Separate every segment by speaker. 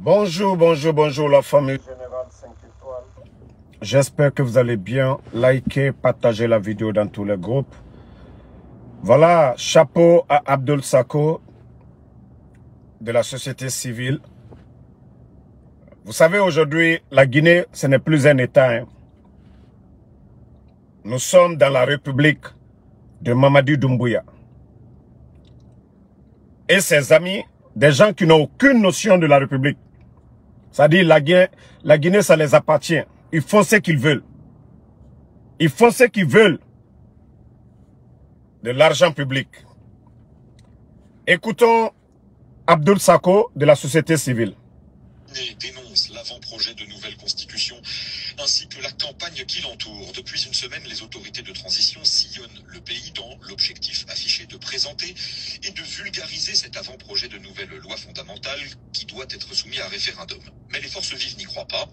Speaker 1: Bonjour, bonjour, bonjour la famille Générale 5 étoiles. J'espère que vous allez bien. Likez, partagez la vidéo dans tous les groupes. Voilà, chapeau à Abdoul Sako de la société civile. Vous savez, aujourd'hui, la Guinée, ce n'est plus un État. Hein. Nous sommes dans la République de Mamadi Doumbouya. Et ses amis, des gens qui n'ont aucune notion de la République. C'est-à-dire la Guinée, ça les appartient. Ils font ce qu'ils veulent. Ils font ce qu'ils veulent de l'argent public. Écoutons Abdoul Sako de la société civile.
Speaker 2: Dénonce l'avant-projet de nouvelle constitution ainsi que la campagne qui l'entoure. Depuis une semaine, les autorités de transition sillonnent le pays dans l'objectif affiché de présenter et de vulgariser cet avant-projet de nouvelle loi fondamentale qui doit être soumis à référendum. Mais les forces vives n'y croient pas.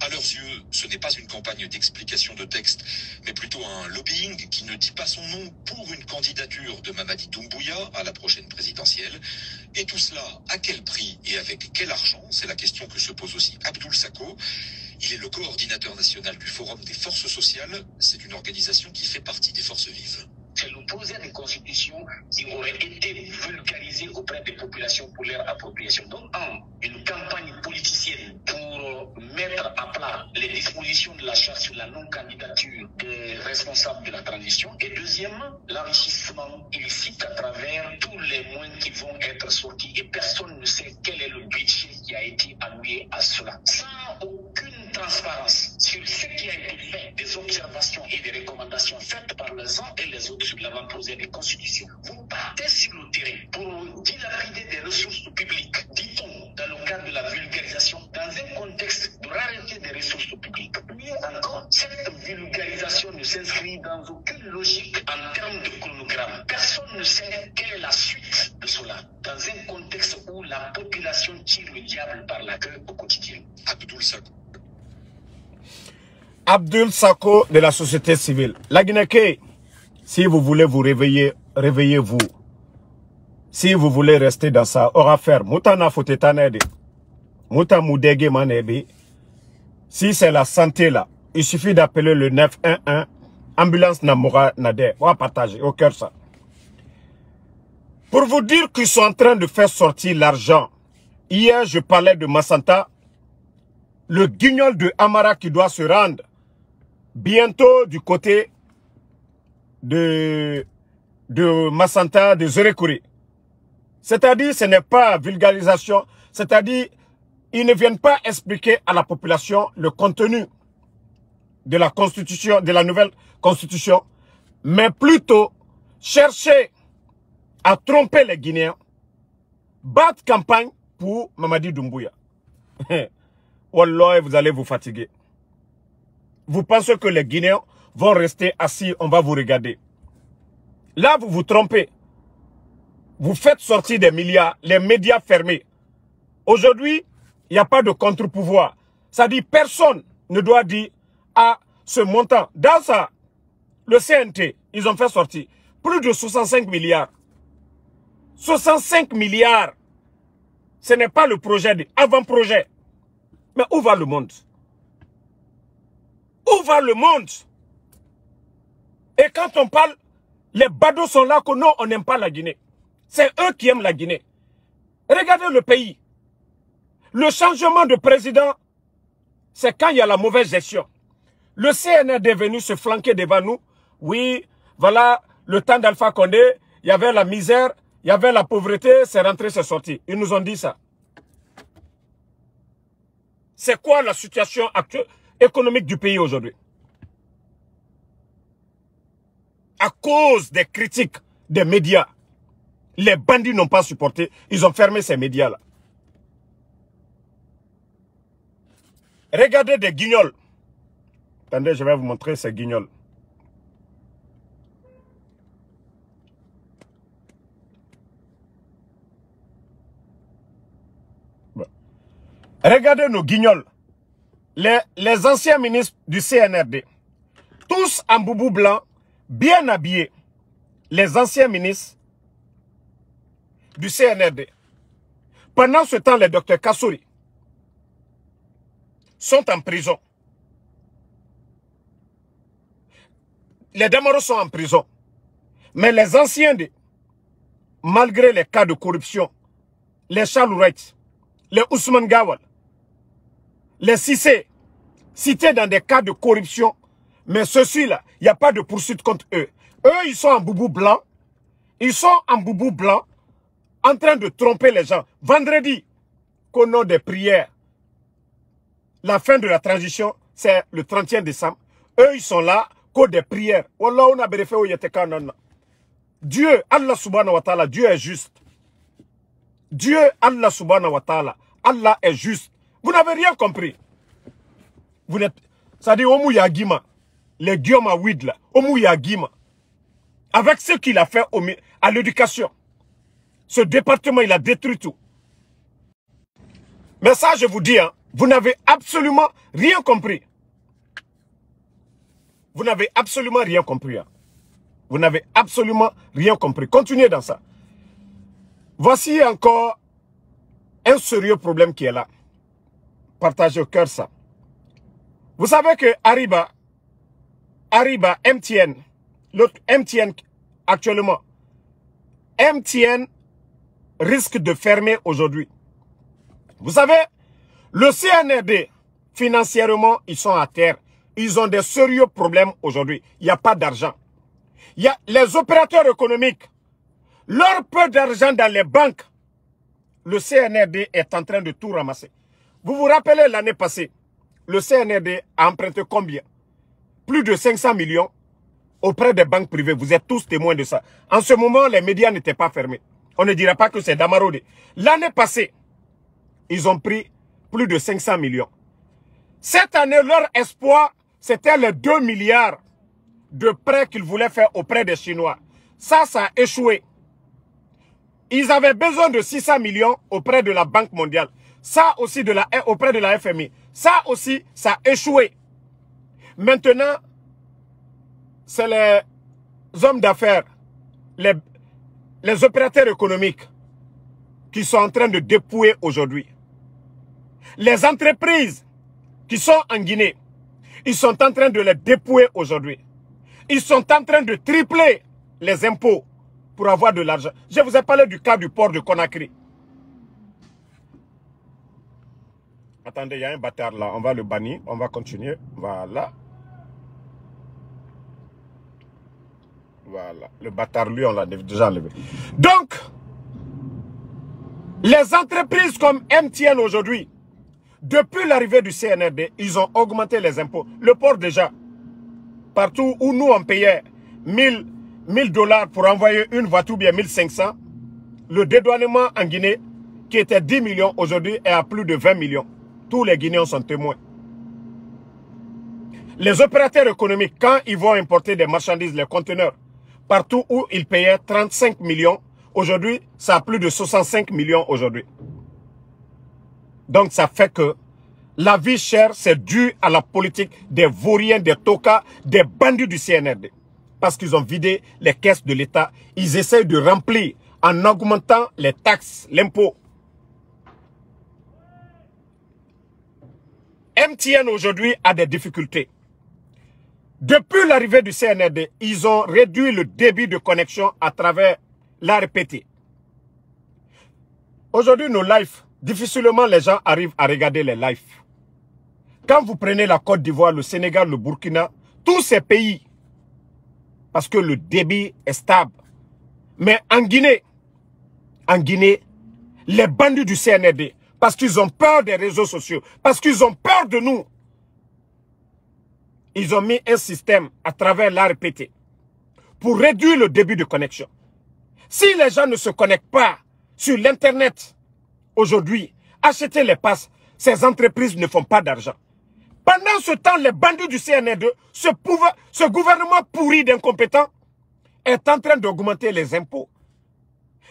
Speaker 2: À leurs yeux, ce n'est pas une campagne d'explication de texte, mais plutôt un lobbying qui ne dit pas son nom pour une candidature de Mamadi Doumbouya à la prochaine présidentielle. Et tout cela, à quel prix et avec quel argent? C'est la question que se pose aussi Abdoul Sako. Il est le coordinateur national du Forum des forces sociales. C'est une organisation qui fait partie des forces vives.
Speaker 3: C'est le projet de constitution qui aurait été vulgarisé auprès des populations pour leur appropriation. Donc, une campagne politicienne pour mettre à plat les dispositions de la charte sur la non-candidature des responsables de la transition. Et deuxièmement, l'enrichissement illicite à travers tous les moyens qui vont être sortis et personne ne sait quel est le budget qui a été alloué à cela. Sans aucune transparence sur ce qui a été fait, des observations et des recommandations faites par les uns et les autres sur l'avant-projet des constitutions. Vous partez sur le terrain pour dilapider des ressources publiques, dit-on, dans le cadre de la vulgarisation, dans un contexte de rareté des ressources publiques. Mieux encore, cette vulgarisation ne s'inscrit dans aucune logique en termes de chronogramme. Personne ne sait quelle est la suite de cela, dans un contexte où la population tire le diable par la queue au quotidien.
Speaker 2: Abdoul Sako.
Speaker 1: Abdoul Sako de la société civile. La Guinée, si vous voulez vous réveiller, réveillez-vous. Si vous voulez rester dans ça, aura faire. Moutana fotetanede. Mouta moudege manebe. Si c'est la santé là, il suffit d'appeler le 911. Ambulance Namora Nade. On va partager au cœur ça. Pour vous dire qu'ils sont en train de faire sortir l'argent. Hier, je parlais de Massanta. Le guignol de Amara qui doit se rendre bientôt du côté de Massanta, de Zérékouri. C'est-à-dire, ce n'est pas vulgarisation. C'est-à-dire, ils ne viennent pas expliquer à la population le contenu de la constitution, de la nouvelle constitution, mais plutôt chercher à tromper les Guinéens, battre campagne pour Mamadi Doumbouya. Wallah, vous allez vous fatiguer. Vous pensez que les Guinéens vont rester assis, on va vous regarder. Là, vous vous trompez. Vous faites sortir des milliards, les médias fermés. Aujourd'hui, il n'y a pas de contre-pouvoir. Ça dit personne ne doit dire à ce montant. Dans ça, le CNT, ils ont fait sortir plus de 65 milliards. 65 milliards. Ce n'est pas le projet, avant-projet. Mais où va le monde? Où va le monde? Et quand on parle, les badauds sont là que non, on n'aime pas la Guinée. C'est eux qui aiment la Guinée. Regardez le pays. Le changement de président, c'est quand il y a la mauvaise gestion. Le CNRD est venu se flanquer devant nous. Oui, voilà, le temps d'Alpha Condé, il y avait la misère, il y avait la pauvreté, c'est rentré, c'est sorti. Ils nous ont dit ça. C'est quoi la situation actuelle économique du pays aujourd'hui? À cause des critiques des médias, les bandits n'ont pas supporté. Ils ont fermé ces médias-là. Regardez des guignols. Attendez, je vais vous montrer ces guignols. Bon. Regardez nos guignols. Les anciens ministres du CNRD. Tous en boubou blanc, bien habillés. Les anciens ministres du CNRD. Pendant ce temps, le docteur Kassouri, sont en prison. Les Damaros sont en prison. Mais les anciens, malgré les cas de corruption, les Chalourettes, les Ousmane Gawal, les Cissé, cités dans des cas de corruption, mais ceux-ci-là, il n'y a pas de poursuite contre eux. Eux, ils sont en boubou blanc. Ils sont en boubou blanc, en train de tromper les gens. Vendredi, qu'au nom des prières, la fin de la transition, c'est le 31 décembre. Eux, ils sont là, qu'au des prières. Wallah, on a vérifié où il était quand on a. Dieu, Allah subhanahu wa ta'ala, Dieu est juste. Dieu, Allah subhanahu wa ta'ala, Allah est juste. Vous n'avez rien compris. Vous n'êtes... Ça dit, Omu Yagima, les Guillaume à Ouid là, Omu Yagima, avec ce qu'il a fait à l'éducation. Ce département, il a détruit tout. Mais ça, je vous dis, hein, vous n'avez absolument rien compris. Vous n'avez absolument rien compris. Hein. Vous n'avez absolument rien compris. Continuez dans ça. Voici encore un sérieux problème qui est là. Partagez au cœur ça. Vous savez que Ariba, MTN, l'autre MTN actuellement, MTN risque de fermer aujourd'hui. Vous savez, le CNRD, financièrement, ils sont à terre. Ils ont des sérieux problèmes aujourd'hui. Il n'y a pas d'argent. Il y a les opérateurs économiques, leur peu d'argent dans les banques. Le CNRD est en train de tout ramasser. Vous vous rappelez l'année passée, le CNRD a emprunté combien? Plus de 500 millions auprès des banques privées. Vous êtes tous témoins de ça. En ce moment, les médias n'étaient pas fermés. On ne dira pas que c'est Damarode. L'année passée, ils ont pris plus de 500 millions. Cette année, leur espoir, c'était les 2 milliards de prêts qu'ils voulaient faire auprès des Chinois. Ça a échoué. Ils avaient besoin de 600 millions auprès de la Banque mondiale. Ça aussi auprès de la FMI. Ça aussi, ça a échoué. Maintenant, c'est les hommes d'affaires, les opérateurs économiques qui sont en train de dépouiller aujourd'hui. Les entreprises qui sont en Guinée, ils sont en train de les dépouiller aujourd'hui. Ils sont en train de tripler les impôts pour avoir de l'argent. Je vous ai parlé du cas du port de Conakry. Attendez, il y a un bâtard là. On va le bannir. On va continuer. Voilà. Voilà. Le bâtard, lui, on l'a déjà enlevé. Donc, les entreprises comme MTN aujourd'hui, depuis l'arrivée du CNRD, ils ont augmenté les impôts. Le port déjà, partout où nous on payait 1000 $ pour envoyer une voiture, bien 1500, le dédouanement en Guinée, qui était 10 millions aujourd'hui, est à plus de 20 millions. Tous les Guinéens sont témoins. Les opérateurs économiques, quand ils vont importer des marchandises, les conteneurs, partout où ils payaient 35 millions, aujourd'hui, ça a plus de 65 millions aujourd'hui. Donc ça fait que la vie chère, c'est dû à la politique des vauriens, des tokas, des bandits du CNRD. Parce qu'ils ont vidé les caisses de l'État. Ils essayent de remplir en augmentant les taxes, l'impôt. MTN aujourd'hui a des difficultés. Depuis l'arrivée du CNRD, ils ont réduit le débit de connexion à travers l'ARPT. Aujourd'hui, nos lives, difficilement les gens arrivent à regarder les lives. Quand vous prenez la Côte d'Ivoire, le Sénégal, le Burkina, tous ces pays, parce que le débit est stable. Mais en Guinée, les bandits du CNRD, parce qu'ils ont peur des réseaux sociaux, parce qu'ils ont peur de nous, ils ont mis un système à travers l'ARPT pour réduire le débit de connexion. Si les gens ne se connectent pas sur l'Internet aujourd'hui, acheter les passes, ces entreprises ne font pas d'argent. Pendant ce temps, les bandits du CNRD, ce gouvernement pourri d'incompétents, est en train d'augmenter les impôts.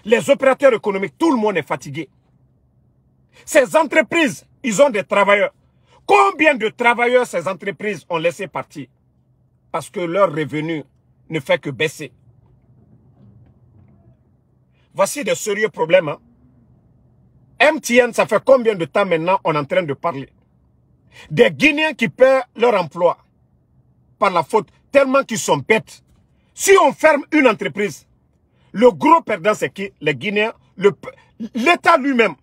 Speaker 1: Les opérateurs économiques, tout le monde est fatigué. Ces entreprises, ils ont des travailleurs. Combien de travailleurs ces entreprises ont laissé partir? Parce que leur revenu ne fait que baisser. Voici des sérieux problèmes. Hein? MTN, ça fait combien de temps maintenant on est en train de parler? Des Guinéens qui perdent leur emploi par la faute, tellement qu'ils sont bêtes. Si on ferme une entreprise, le gros perdant, c'est qui? Les Guinéens, l'État lui-même.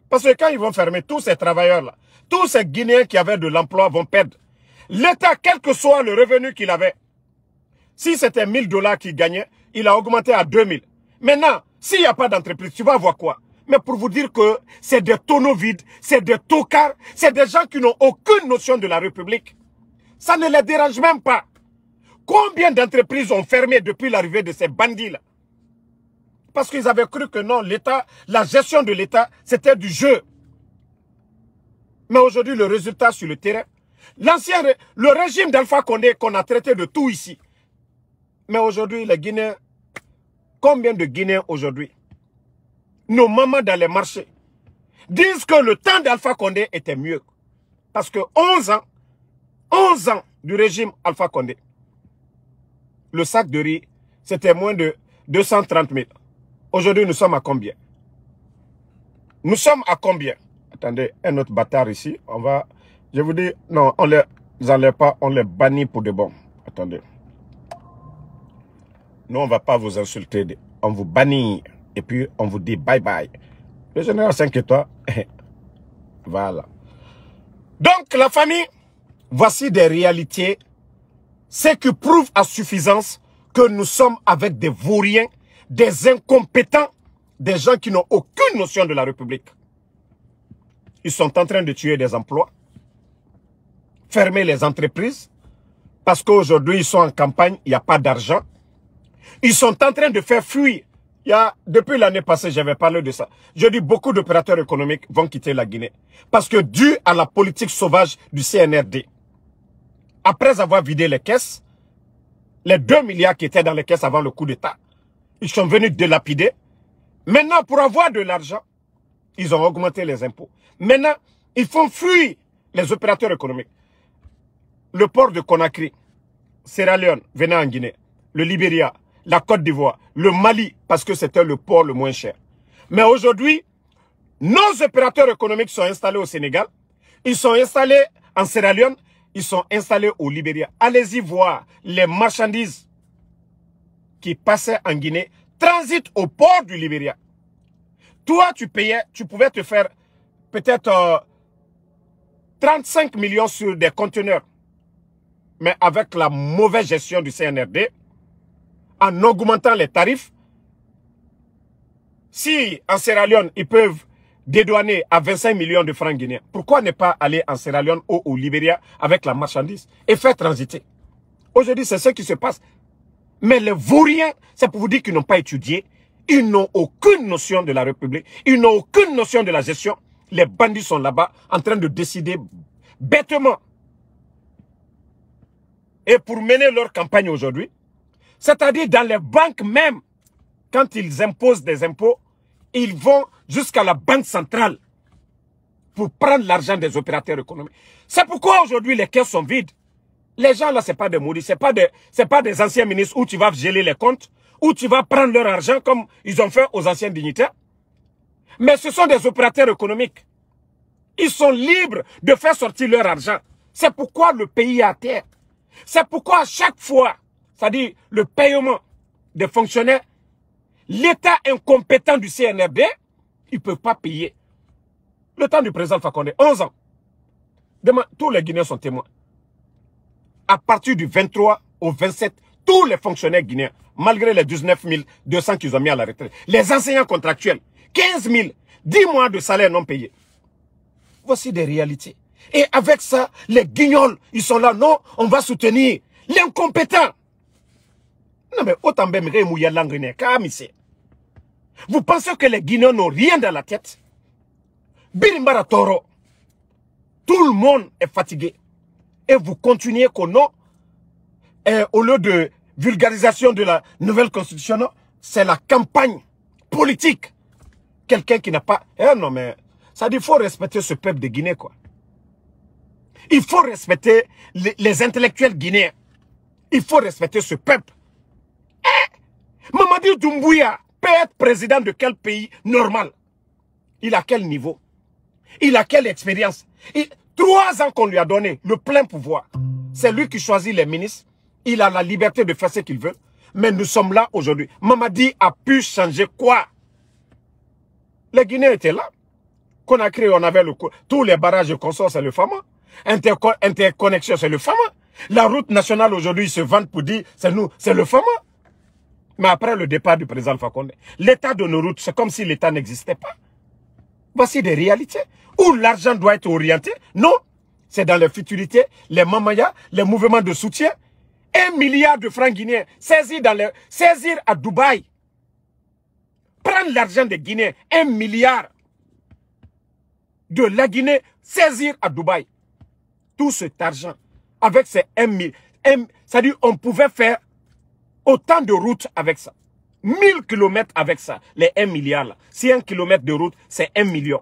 Speaker 1: Parce que quand ils vont fermer, tous ces travailleurs-là, tous ces Guinéens qui avaient de l'emploi vont perdre. L'État, quel que soit le revenu qu'il avait, si c'était 1 000 $ qu'il gagnait, il a augmenté à 2 000. Maintenant, s'il n'y a pas d'entreprise, tu vas voir quoi? Mais pour vous dire que c'est des tonneaux vides, c'est des tocards, c'est des gens qui n'ont aucune notion de la République. Ça ne les dérange même pas. Combien d'entreprises ont fermé depuis l'arrivée de ces bandits-là? Parce qu'ils avaient cru que non, l'État, la gestion de l'État, c'était du jeu. Mais aujourd'hui, le résultat sur le terrain, le régime d'Alpha Condé qu'on a traité de tout ici. Mais aujourd'hui, les Guinéens, combien de Guinéens aujourd'hui, nos mamans dans les marchés, disent que le temps d'Alpha Condé était mieux. Parce que 11 ans du régime Alpha Condé, le sac de riz, c'était moins de 230 000. Aujourd'hui, nous sommes à combien? Nous sommes à combien? Attendez, un autre bâtard ici. On va... Je vous dis, non, on les enlève pas, on les bannit pour de bon. Attendez. Nous, on ne va pas vous insulter. On vous bannit. Et puis, on vous dit bye bye. Le général 5 étoiles. Voilà. Donc, la famille, voici des réalités. C'est qui prouve à suffisance que nous sommes avec des vauriens, des incompétents, des gens qui n'ont aucune notion de la République. Ils sont en train de tuer des emplois, fermer les entreprises, parce qu'aujourd'hui, ils sont en campagne, il n'y a pas d'argent. Ils sont en train de faire fuir. Depuis l'année passée, j'avais parlé de ça. Je dis beaucoup d'opérateurs économiques vont quitter la Guinée. Parce que dû à la politique sauvage du CNRD, après avoir vidé les caisses, les 2 milliards qui étaient dans les caisses avant le coup d'État, ils sont venus délapider. Maintenant, pour avoir de l'argent, ils ont augmenté les impôts. Maintenant, ils font fuir les opérateurs économiques. Le port de Conakry, Sierra Leone, venant en Guinée, le Libéria, la Côte d'Ivoire, le Mali, parce que c'était le port le moins cher. Mais aujourd'hui, nos opérateurs économiques sont installés au Sénégal, ils sont installés en Sierra Leone, ils sont installés au Libéria. Allez-y voir les marchandises qui passaient en Guinée, transitent au port du Libéria. Toi, tu payais, tu pouvais te faire peut-être 35 millions sur des conteneurs. Mais avec la mauvaise gestion du CNRD, en augmentant les tarifs, si en Sierra Leone, ils peuvent dédouaner à 25 millions de francs guinéens, pourquoi ne pas aller en Sierra Leone ou au Libéria avec la marchandise et faire transiter? Aujourd'hui, c'est ce qui se passe. Mais les vauriens, c'est pour vous dire qu'ils n'ont pas étudié, ils n'ont aucune notion de la République, ils n'ont aucune notion de la gestion. Les bandits sont là-bas en train de décider bêtement. Et pour mener leur campagne aujourd'hui, c'est-à-dire dans les banques même, quand ils imposent des impôts, ils vont jusqu'à la banque centrale pour prendre l'argent des opérateurs économiques. C'est pourquoi aujourd'hui les caisses sont vides. Les gens là, ce n'est pas des maudits, ce n'est pas des anciens ministres où tu vas geler les comptes, où tu vas prendre leur argent comme ils ont fait aux anciens dignitaires. Mais ce sont des opérateurs économiques. Ils sont libres de faire sortir leur argent. C'est pourquoi le pays est à terre. C'est pourquoi à chaque fois, c'est-à-dire le paiement des fonctionnaires, l'État incompétent du CNRD, il ne peut pas payer. Le temps du président Alpha Condé, 11 ans. Demain, tous les Guinéens sont témoins. À partir du 23 au 27, tous les fonctionnaires guinéens, malgré les 19 200 qu'ils ont mis à la retraite, les enseignants contractuels, 15 000, 10 mois de salaire non payé. Voici des réalités. Et avec ça, les guignols, ils sont là, non, on va soutenir l'incompétent. Non mais autant même vous pensez que les Guinéens n'ont rien dans la tête? Birimbara Toro, tout le monde est fatigué. Et vous continuez qu'au nom, au lieu de vulgarisation de la nouvelle constitution, c'est la campagne politique. Quelqu'un qui n'a pas... non mais, ça dit, il faut respecter ce peuple de Guinée, quoi. Il faut respecter les intellectuels guinéens. Il faut respecter ce peuple. Mamadi Doumbouya peut être président de quel pays normal? Il a quel niveau? Il a quelle expérience? 3 ans qu'on lui a donné le plein pouvoir. C'est lui qui choisit les ministres. Il a la liberté de faire ce qu'il veut. Mais nous sommes là aujourd'hui. Mamadi a pu changer quoi? Les Guinéens étaient là. Conakry, on avait tous les barrages de consort, c'est le FAMA. Interconnexion, c'est le FAMA. La route nationale aujourd'hui, ils se vendent pour dire, c'est nous, c'est le FAMA. Mais après le départ du président Alpha Condé, l'état de nos routes, c'est comme si l'état n'existait pas. Voici des réalités. Où l'argent doit être orienté? Non. C'est dans les futurités, les mamayas, les mouvements de soutien. 1 milliard de francs guinéens saisir à Dubaï. Prendre l'argent des Guinéens, 1 milliard de la Guinée, saisir à Dubaï. Tout cet argent, avec ces 1 milliard, c'est-à-dire on pouvait faire autant de routes avec ça. 1000 km avec ça, les 1 milliard là. Si 1 km de route, c'est 1 million.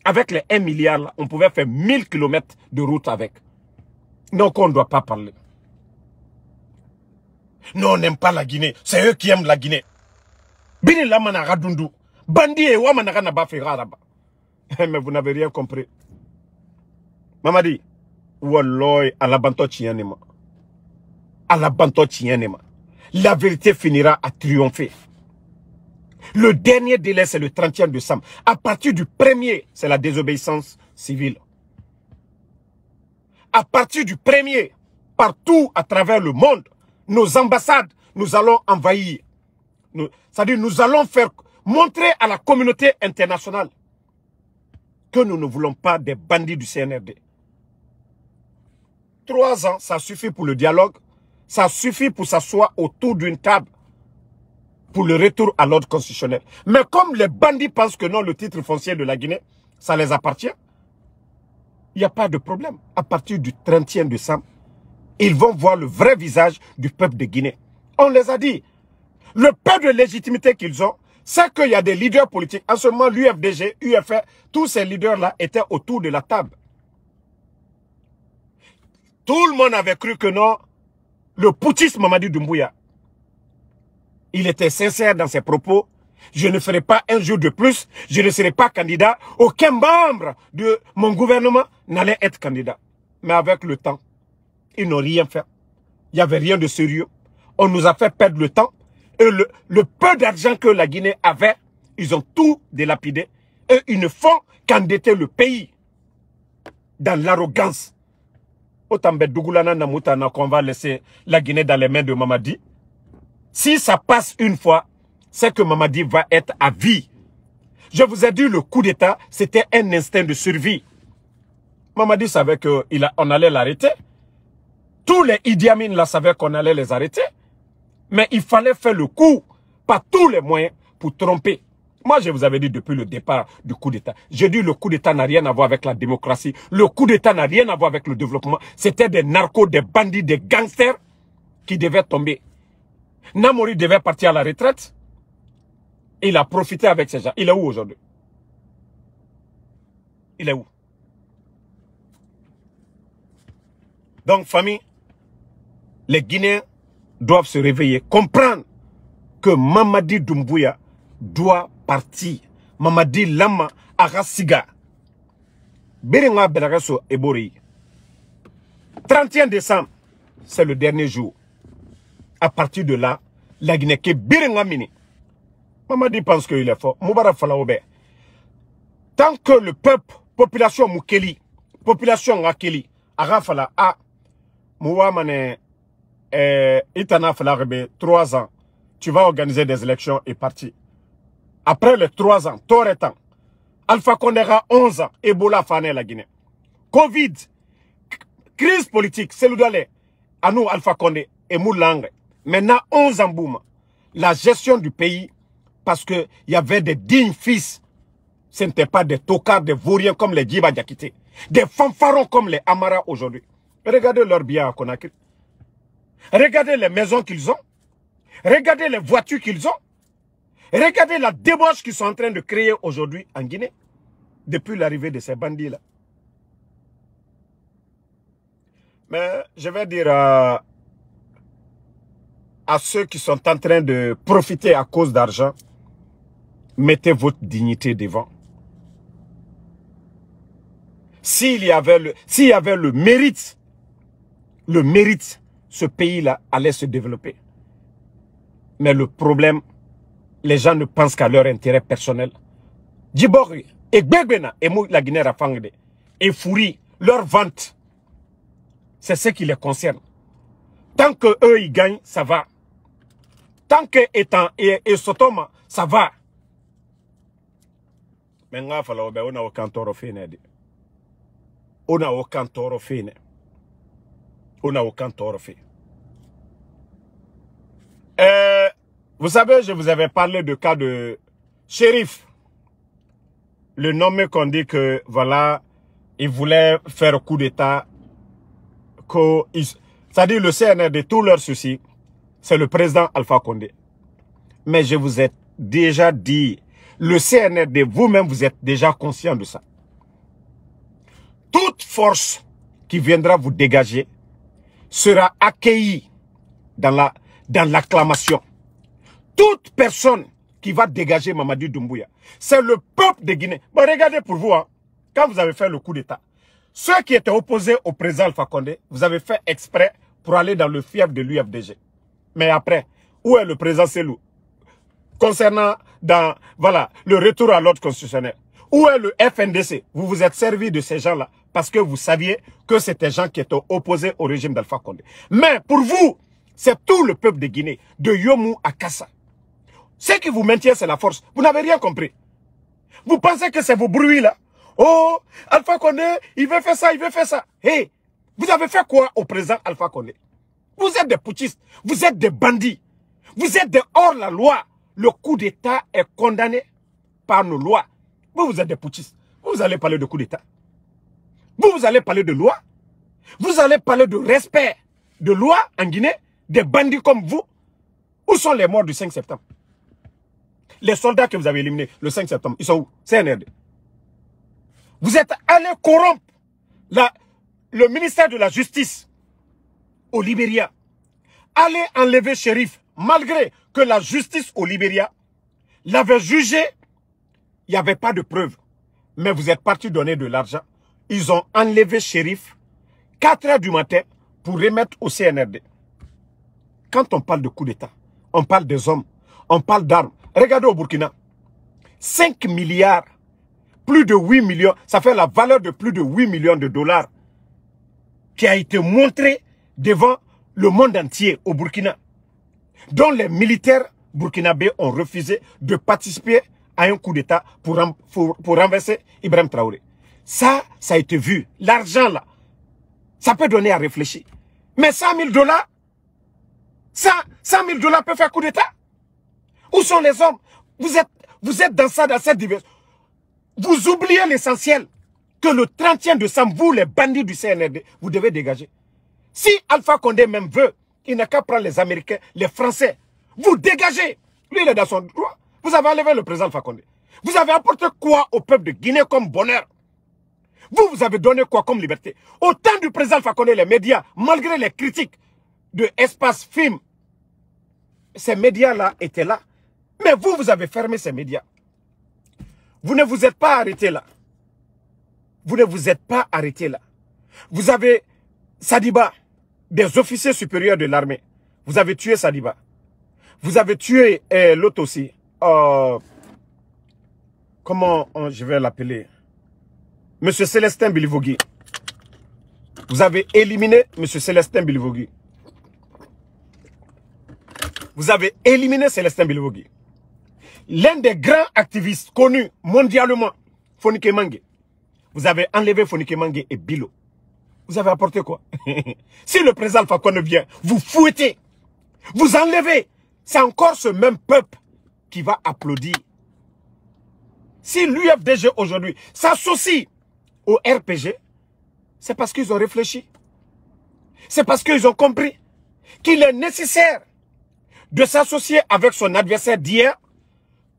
Speaker 1: Avec les 1 milliard là, on pouvait faire 1000 km de route avec. Donc on ne doit pas parler. Non, on n'aime pas la Guinée. C'est eux qui aiment la Guinée. Bini la manara dundu. Bandi et wa manara na ba fera là-bas. Mais vous n'avez rien compris. Mamadi, walloy à la banto tienema. À la banto tienema. La vérité finira à triompher. Le dernier délai, c'est le 31 décembre. À partir du 1er, c'est la désobéissance civile. À partir du 1er, partout à travers le monde, nos ambassades, nous allons envahir. C'est-à-dire, nous allons faire montrer à la communauté internationale que nous ne voulons pas des bandits du CNRD. 3 ans, ça suffit pour le dialogue. Ça suffit pour s'asseoir autour d'une table pour le retour à l'ordre constitutionnel. Mais comme les bandits pensent que non, le titre foncier de la Guinée, ça les appartient, il n'y a pas de problème. À partir du 31 décembre, ils vont voir le vrai visage du peuple de Guinée. On les a dit. Le peu de légitimité qu'ils ont, c'est qu'il y a des leaders politiques. En ce moment, l'UFDG, UFR, tous ces leaders-là étaient autour de la table. Tout le monde avait cru que non, le putschiste Mamadi Doumbouya, il était sincère dans ses propos. Je ne ferai pas un jour de plus, je ne serai pas candidat. Aucun membre de mon gouvernement n'allait être candidat. Mais avec le temps, ils n'ont rien fait. Il n'y avait rien de sérieux. On nous a fait perdre le temps. Et le peu d'argent que la Guinée avait, ils ont tout délapidé. Et ils ne font qu'endetter le pays dans l'arrogance. Autant Dougoulana Namoutana qu'on va laisser la Guinée dans les mains de Mamadi. Si ça passe une fois, c'est que Mamadi va être à vie. Je vous ai dit, le coup d'État, c'était un instinct de survie. Mamadi savait qu'on allait l'arrêter. Tous les Idi Amin là savaient qu'on allait les arrêter. Mais il fallait faire le coup, par tous les moyens, pour tromper. Moi, je vous avais dit depuis le départ du coup d'État. J'ai dit le coup d'État n'a rien à voir avec la démocratie. Le coup d'État n'a rien à voir avec le développement. C'était des narcos, des bandits, des gangsters qui devaient tomber. Namori devait partir à la retraite. Il a profité avec ces gens. Il est où aujourd'hui? Il est où? Donc, famille, les Guinéens doivent se réveiller, comprendre que Mamadi Doumbouya doit partir. Mamadi Lama Arasiga. Berenga Belagaso Ebori. 31 décembre, c'est le dernier jour. À partir de là, la Guinée qui Berenga Mini. Mamadi pense qu'il est fort. Moubarak Falaoube. Tant que le peuple, population Moukeli, population Akeli, Arafala A, Mouamane, Itana Falarebe, 3 ans, tu vas organiser des élections et partir. Après les 3 ans, Toretan, Alpha Condera 11 ans, Ebola Fané la Guinée. Covid, crise politique, c'est le dalé. À nous, Alpha Condé et Moulangre. Maintenant, 11 ans, boum. La gestion du pays, parce qu'il y avait des dignes fils. Ce n'étaient pas des tocards, des vauriens comme les Djiba Diakité. Des fanfarons comme les Amara aujourd'hui. Regardez leurs biens à Conakry. Regardez les maisons qu'ils ont. Regardez les voitures qu'ils ont. Regardez la débauche qu'ils sont en train de créer aujourd'hui en Guinée. Depuis l'arrivée de ces bandits-là. Mais je vais dire à ceux qui sont en train de profiter à cause d'argent, mettez votre dignité devant. s'il y avait le mérite, ce pays-là allait se développer. Mais le problème, les gens ne pensent qu'à leur intérêt personnel. Djibori, et Gbegena, et la Guinée Rafangde, et Fouri, leur vente, c'est ce qui les concerne. Tant que eux ils gagnent, ça va. Tant que Etan et Sotoma, ça va. Mais on a aucun tort fait. On n'a aucun tort fait. On n'a aucun tort fait. Vous savez, je vous avais parlé du cas de Shérif. Le nommé qu'on dit que, voilà, il voulait faire coup d'État. C'est-à-dire le CNRD, tout leur souci, c'est le président Alpha Condé. Mais je vous ai déjà dit, le CNRD, vous-même, vous êtes déjà conscient de ça. Toute force qui viendra vous dégager sera accueillie dans l'acclamation. Toute personne qui va dégager Mamadi Doumbouya, c'est le peuple de Guinée. Bon, regardez pour vous, hein, quand vous avez fait le coup d'État, ceux qui étaient opposés au président Alpha Condé, vous avez fait exprès pour aller dans le fief de l'UFDG. Mais après, où est le président Selou? Concernant voilà, le retour à l'ordre constitutionnel. Où est le FNDC? Vous vous êtes servi de ces gens-là parce que vous saviez que c'était des gens qui étaient opposés au régime d'Alpha Condé. Mais pour vous, c'est tout le peuple de Guinée, de Yomou à Kassa. Ce qui vous maintient, c'est la force. Vous n'avez rien compris. Vous pensez que c'est vos bruits là? Oh, Alpha Condé, il veut faire ça, il veut faire ça. Hey, vous avez fait quoi au président Alpha Condé? Vous êtes des putschistes, vous êtes des bandits, vous êtes des hors-la-loi. Le coup d'État est condamné par nos lois. Vous êtes des putschistes. Vous allez parler de coup d'État. Vous allez parler de loi. Vous allez parler de respect de loi en Guinée. Des bandits comme vous. Où sont les morts du 5 septembre? Les soldats que vous avez éliminés le 5 septembre, ils sont où? CNRD. Vous êtes allé corrompre le ministère de la Justice au Libéria. Allez enlever Shérif, malgré que la justice au Libéria l'avait jugé, il n'y avait pas de preuves. Mais vous êtes parti donner de l'argent. Ils ont enlevé Shérif 4 h du matin pour remettre au CNRD. Quand on parle de coup d'État, on parle des hommes, on parle d'armes. Regardez au Burkina, 5 milliards, plus de 8 millions, ça fait la valeur de plus de 8 millions de dollars qui a été montrée devant le monde entier au Burkina, dont les militaires burkinabés ont refusé de participer à un coup d'État pour renverser Ibrahim Traoré. Ça a été vu. L'argent là, ça peut donner à réfléchir. Mais 100 000 $, 100 000 $ peut faire coup d'État? Où sont les hommes? Vous êtes dans cette diversion. Vous oubliez l'essentiel, que le 30e décembre, vous les bandits du CNRD, vous devez dégager. Si Alpha Condé même veut, il n'a qu'à prendre les Américains, les Français. Vous dégagez. Lui, il est dans son droit. Vous avez enlevé le président Alpha Condé. Vous avez apporté quoi au peuple de Guinée comme bonheur? Vous avez donné quoi comme liberté? Au temps du président Alpha Condé, les médias, malgré les critiques de Espace Film, ces médias-là étaient là. Mais vous avez fermé ces médias. Vous ne vous êtes pas arrêté là. Vous ne vous êtes pas arrêté là. Vous avez Sadiba, des officiers supérieurs de l'armée. Vous avez tué Sadiba. Vous avez tué l'autre aussi. Comment je vais l'appeler? Monsieur Célestin Bilivogui. Vous avez éliminé Monsieur Célestin Bilivogui. Vous avez éliminé Célestin Bilivogui. L'un des grands activistes connus mondialement, Fonike Mange. Vous avez enlevé Fonike Mange et Bilo. Vous avez apporté quoi? Si le président Alpha Condé vient, vous fouettez, vous enlevez. C'est encore ce même peuple qui va applaudir. Si l'UFDG aujourd'hui s'associe au RPG, c'est parce qu'ils ont réfléchi. C'est parce qu'ils ont compris qu'il est nécessaire de s'associer avec son adversaire d'hier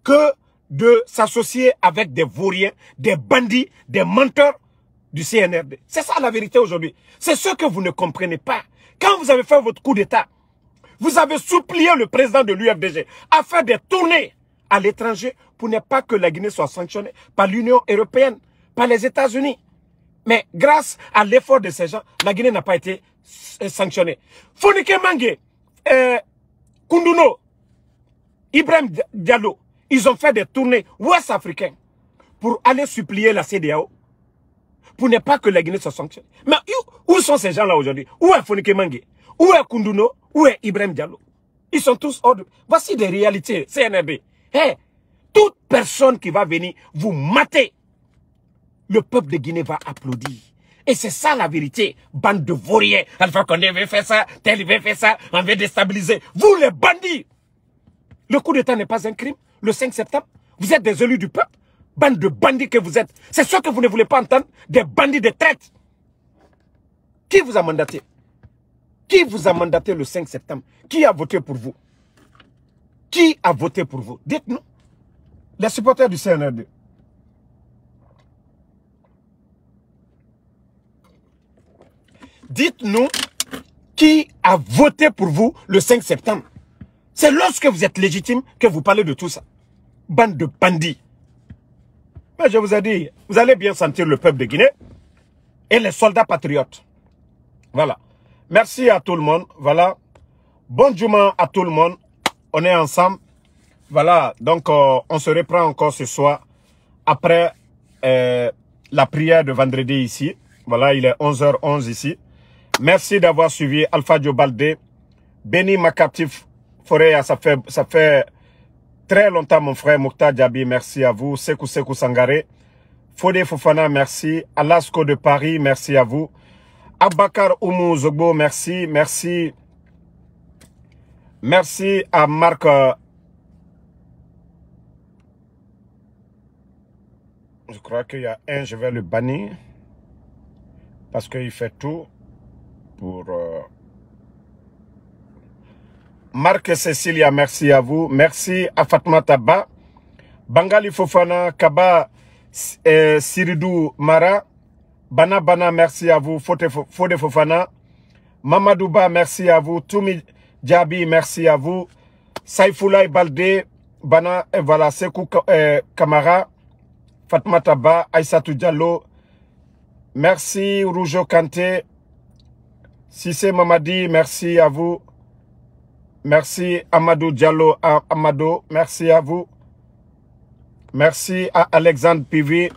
Speaker 1: que de s'associer avec des vauriens, des bandits, des menteurs du CNRD. C'est ça la vérité aujourd'hui. C'est ce que vous ne comprenez pas. Quand vous avez fait votre coup d'État, vous avez supplié le président de l'UFDG à faire des tournées à l'étranger pour ne pas que la Guinée soit sanctionnée par l'Union européenne, par les États-Unis. Mais grâce à l'effort de ces gens, la Guinée n'a pas été sanctionnée. Fonike Mange, Kunduno, Ibrahim Diallo, ils ont fait des tournées ouest-africaines pour aller supplier la CEDEAO pour ne pas que la Guinée soit sanctionnée. Mais où sont ces gens-là aujourd'hui? Où est Fonike Mange? Où est Kunduno? Où est Ibrahim Diallo? Ils sont tous hors de... Voici des réalités, CNRD. Hey, toute personne qui va venir vous mater, le peuple de Guinée va applaudir. Et c'est ça la vérité. Bande de vauriens. Alpha Condé veut faire ça, tel veut faire ça, on veut déstabiliser. Vous les bandits. Le coup d'État n'est pas un crime. Le 5 septembre, vous êtes des élus du peuple. Bande de bandits que vous êtes. C'est ce que vous ne voulez pas entendre. Des bandits de traite. Qui vous a mandaté? Qui vous a mandaté le 5 septembre? Qui a voté pour vous? Qui a voté pour vous? Dites-nous. Les supporters du CNRD. Dites-nous qui a voté pour vous le 5 septembre. C'est lorsque vous êtes légitime que vous parlez de tout ça. Bande de bandits. Mais je vous ai dit, vous allez bien sentir le peuple de Guinée et les soldats patriotes. Voilà. Merci à tout le monde. Voilà. Bon Juma à tout le monde. On est ensemble. Voilà. Donc, on se reprend encore ce soir après la prière de vendredi ici. Voilà, il est 11h11 ici. Merci d'avoir suivi Alpha Dio Baldé. Béni Makatif Forea, ça fait très longtemps mon frère Mokhtar Diaby, merci à vous. Sekou Sangare. Fodé Fofana, merci. Alasco de Paris, merci à vous. Abakar Oumou Zogbo, merci. Merci. Merci à Marc. Je crois qu'il y a un, je vais le bannir. Parce qu'il fait tout pour... Marc Cécilia, merci à vous. Merci à Fatma Taba. Bangali Fofana, Kaba Siridou Mara. Bana, merci à vous. Fode Fofana. Mamadouba, merci à vous. Toumi Diaby, merci à vous. Saifoulaye Baldé, Bana, et voilà, Sekou Kamara. Fatma Taba, Aïssatou Diallo. Merci Roujo Kanté. Sissé Mamadi, merci à vous. Merci Amadou Diallo, Amado, merci à vous. Merci à Alexandre Pivi.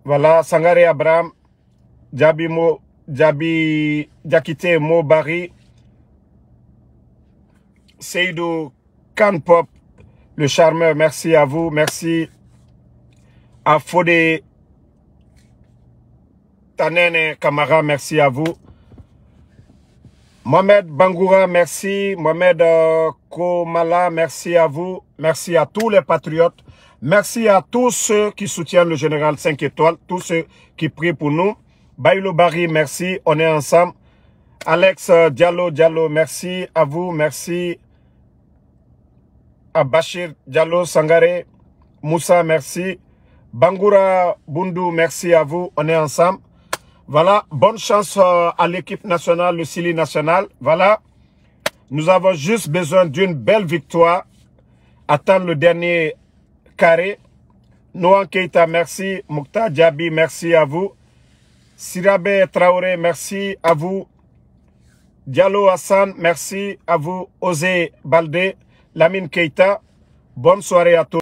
Speaker 1: Voilà, Sangare Abraham, Diakité Mobari, Seydou Kanpop, le charmeur, merci à vous. Merci à Fodé Tanene Kamara, merci à vous. Mohamed Bangoura, merci. Mohamed Komala, merci à vous. Merci à tous les patriotes. Merci à tous ceux qui soutiennent le général 5 étoiles. Tous ceux qui prient pour nous. Baïlo Bari, merci. On est ensemble. Alex Diallo, merci à vous. Merci à Bachir Diallo Sangare. Moussa, merci. Bangoura Bundu, merci à vous. On est ensemble. Voilà, bonne chance à l'équipe nationale, le Sili national. Voilà, nous avons juste besoin d'une belle victoire. Attendre le dernier carré. Noan Keita, merci. Mokhtar Diaby, merci à vous. Sirabe Traoré, merci à vous. Diallo Hassan, merci à vous. Osé Baldé, Lamine Keita, bonne soirée à tous.